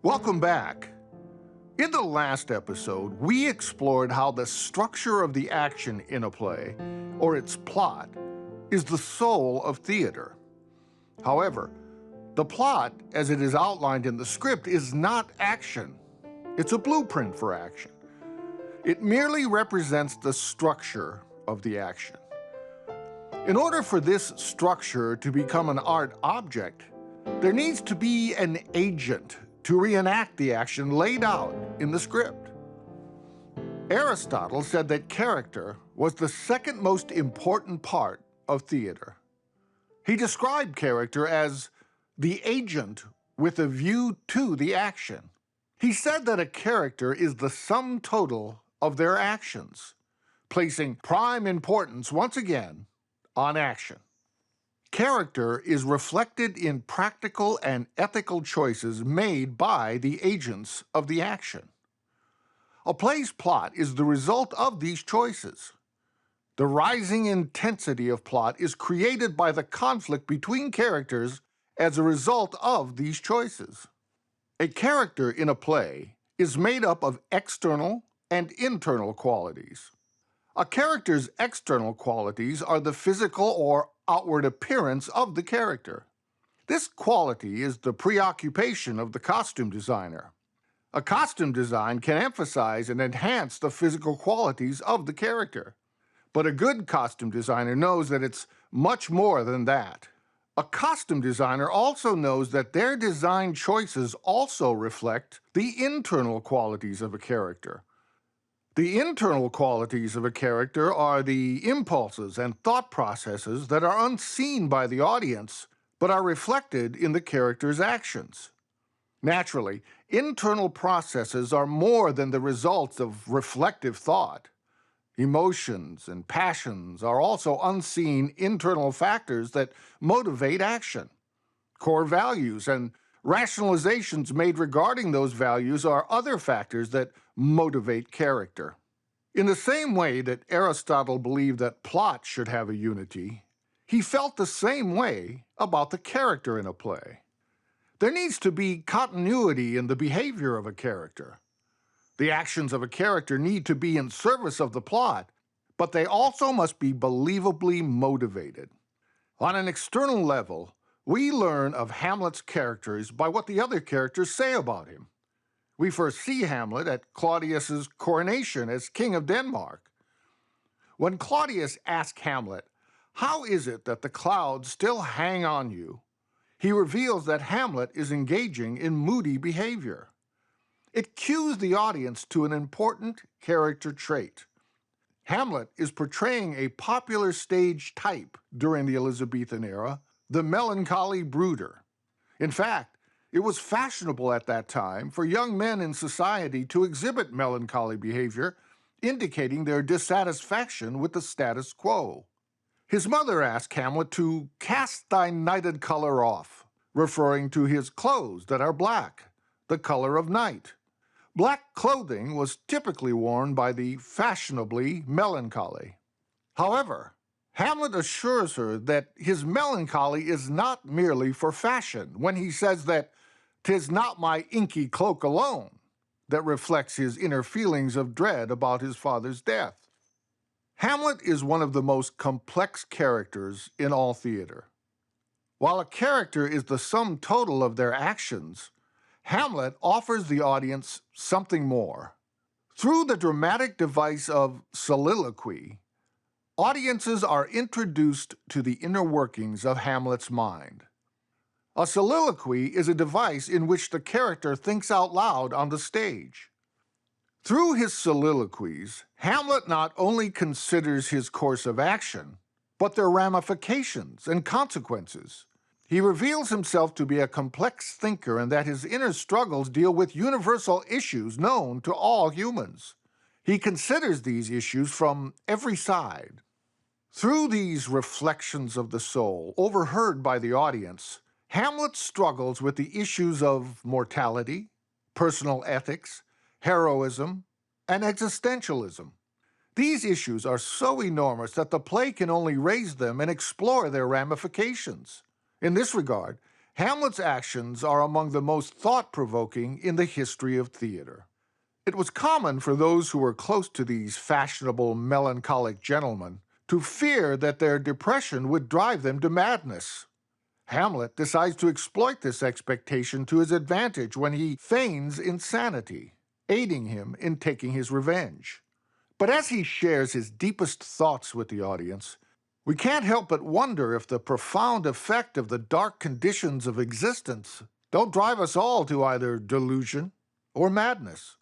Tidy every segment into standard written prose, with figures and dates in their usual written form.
Welcome back. In the last episode, we explored how the structure of the action in a play, or its plot, is the soul of theater. However, the plot, as it is outlined in the script, is not action. It's a blueprint for action. It merely represents the structure of the action. In order for this structure to become an art object, there needs to be an agent to reenact the action laid out in the script. Aristotle said that character was the second most important part of theater. He described character as the agent with a view to the action. He said that a character is the sum total of their actions, placing prime importance once again on action. Character is reflected in practical and ethical choices made by the agents of the action. A play's plot is the result of these choices. The rising intensity of plot is created by the conflict between characters as a result of these choices. A character in a play is made up of external and internal qualities. A character's external qualities are the physical or outward appearance of the character. This quality is the preoccupation of the costume designer. A costume design can emphasize and enhance the physical qualities of the character. But a good costume designer knows that it's much more than that. A costume designer also knows that their design choices also reflect the internal qualities of a character. The internal qualities of a character are the impulses and thought processes that are unseen by the audience, but are reflected in the character's actions. Naturally, internal processes are more than the results of reflective thought. Emotions and passions are also unseen internal factors that motivate action. Core values and rationalizations made regarding those values are other factors that motivate character. In the same way that Aristotle believed that plot should have a unity, he felt the same way about the character in a play. There needs to be continuity in the behavior of a character. The actions of a character need to be in service of the plot, but they also must be believably motivated. On an external level, we learn of Hamlet's characters by what the other characters say about him. We first see Hamlet at Claudius's coronation as King of Denmark. When Claudius asks Hamlet, "How is it that the clouds still hang on you?" he reveals that Hamlet is engaging in moody behavior. It cues the audience to an important character trait. Hamlet is portraying a popular stage type during the Elizabethan era, the melancholy brooder. In fact, it was fashionable at that time for young men in society to exhibit melancholy behavior, indicating their dissatisfaction with the status quo. His mother asked Hamlet to cast thy nighted color off, referring to his clothes that are black, the color of night. Black clothing was typically worn by the fashionably melancholy. However, Hamlet assures her that his melancholy is not merely for fashion when he says that "'tis not my inky cloak alone" that reflects his inner feelings of dread about his father's death. Hamlet is one of the most complex characters in all theater. While a character is the sum total of their actions, Hamlet offers the audience something more. Through the dramatic device of soliloquy, audiences are introduced to the inner workings of Hamlet's mind. A soliloquy is a device in which the character thinks out loud on the stage. Through his soliloquies, Hamlet not only considers his course of action, but their ramifications and consequences. He reveals himself to be a complex thinker and that his inner struggles deal with universal issues known to all humans. He considers these issues from every side. Through these reflections of the soul, overheard by the audience, Hamlet struggles with the issues of mortality, personal ethics, heroism, and existentialism. These issues are so enormous that the play can only raise them and explore their ramifications. In this regard, Hamlet's actions are among the most thought-provoking in the history of theater. It was common for those who were close to these fashionable, melancholic gentlemen to fear that their depression would drive them to madness. Hamlet decides to exploit this expectation to his advantage when he feigns insanity, aiding him in taking his revenge. But as he shares his deepest thoughts with the audience, we can't help but wonder if the profound effect of the dark conditions of existence don't drive us all to either delusion or madness.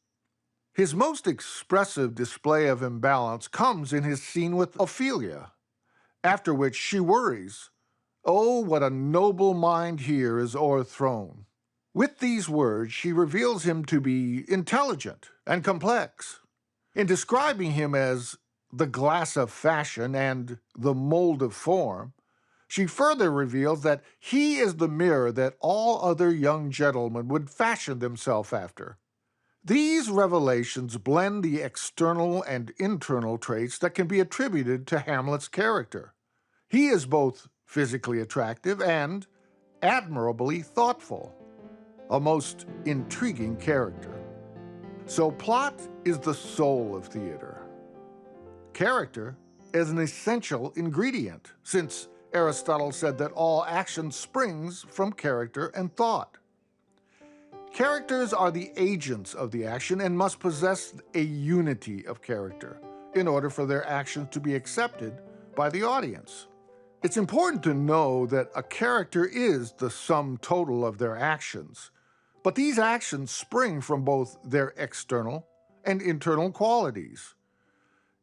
His most expressive display of imbalance comes in his scene with Ophelia, after which she worries, "Oh, what a noble mind here is o'erthrown." With these words, she reveals him to be intelligent and complex. In describing him as the glass of fashion and the mold of form, she further reveals that he is the mirror that all other young gentlemen would fashion themselves after. These revelations blend the external and internal traits that can be attributed to Hamlet's character. He is both physically attractive and admirably thoughtful, a most intriguing character. So plot is the soul of theater. Character is an essential ingredient, since Aristotle said that all action springs from character and thought. Characters are the agents of the action and must possess a unity of character in order for their actions to be accepted by the audience. It's important to know that a character is the sum total of their actions, but these actions spring from both their external and internal qualities.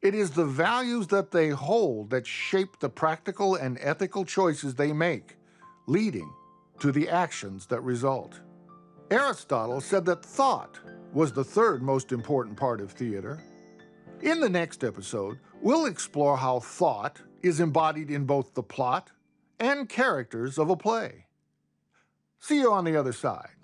It is the values that they hold that shape the practical and ethical choices they make, leading to the actions that result. Aristotle said that thought was the third most important part of theater. In the next episode, we'll explore how thought is embodied in both the plot and characters of a play. See you on the other side.